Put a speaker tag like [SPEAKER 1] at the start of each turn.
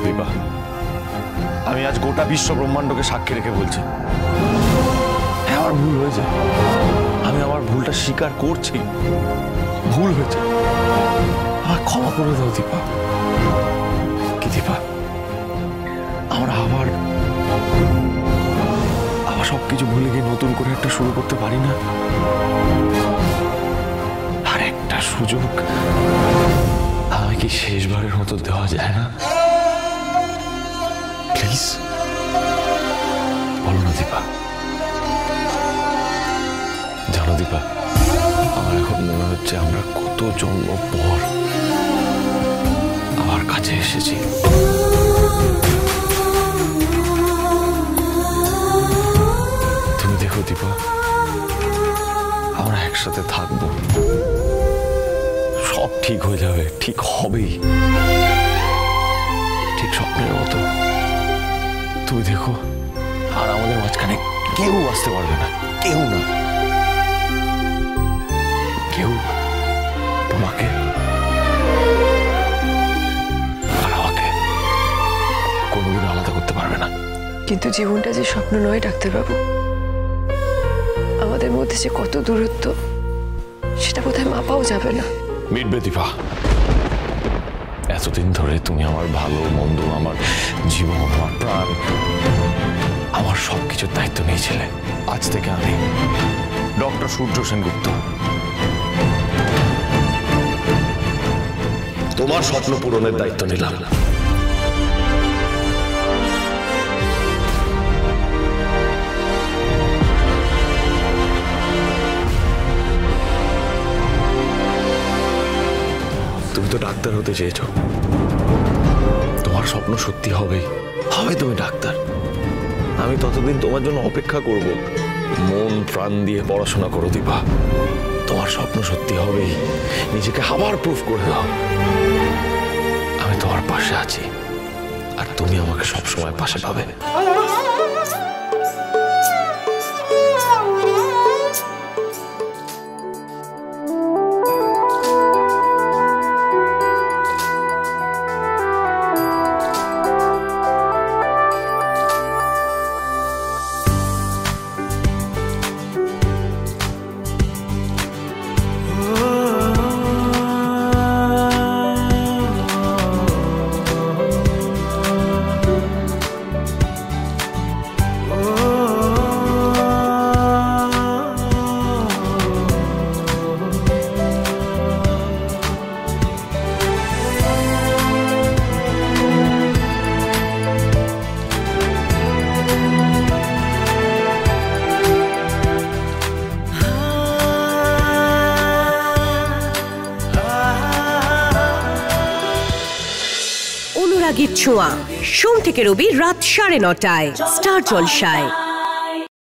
[SPEAKER 1] দীপা, আমি আজ গোটা বিশ্ব ব্রহ্মাণ্ডকে সাক্ষী রেখে বলছি, আমার ভুল হয়েছে। আমি আমার ভুলটা স্বীকার করছি, ভুল হয়েছে, আমার ক্ষমা করে দাও দীপা। কি দীপা, আমরা আবার সবকিছু ভুলে গিয়ে নতুন করে একটা শুরু করতে পারি না? আর একটা সুযোগ আমাকে কি শেষবারের মতো দেওয়া যায় না? প্লিজ বলো না দীপা। জানো দীপা, আমার এখন মনে হচ্ছে আমরা কত জন্ম পর আমার কাছে এসেছি। তুমি দেখো দীপা, আমরা একসাথে থাকবো, সব ঠিক হয়ে যাবে, ঠিক হবেই, ঠিক স্বপ্নের মতো। তুমি দেখো, আর আমাদের মাঝখানে কেউ আসতে পারবে না, কেউ না, কেউ তোমাকে আর আমাকে কোনোদিন আলাদা করতে পারবে না।
[SPEAKER 2] কিন্তু জীবনটা যে স্বপ্ন নয় ডাক্তারবাবু, আমাদের মধ্যে যে কত দূরত্ব সেটা বোধহয় মাপাও যাবে না।
[SPEAKER 1] মিটবে দীপা। এতদিন ধরে তুমি আমার ভালো মন্দ, আমার জীবন, আমার প্রাণ, আমার সবকিছুর দায়িত্ব নিয়েছিলে। আজ থেকে আমি ডক্টর সূর্য সেনগুপ্ত তোমার স্বপ্ন পূরণের দায়িত্ব নিলাম। তুমি তো ডাক্তার হতে চেয়েছ, তোমার স্বপ্ন সত্যি হবে, তুমি ডাক্তার। আমি ততদিন তোমার জন্য অপেক্ষা করব। মন প্রাণ দিয়ে পড়াশোনা করো দীপা, তোমার স্বপ্ন সত্যি হবেই। নিজেকে আবার প্রুফ করে দাও। আমি তোমার পাশে আছি, আর তুমি আমাকে সবসময় পাশে পাবে।
[SPEAKER 3] অনুরাগীর ছোঁয়া, সোম থেকে রবি রাত 9:30টায় স্টার জলসায়।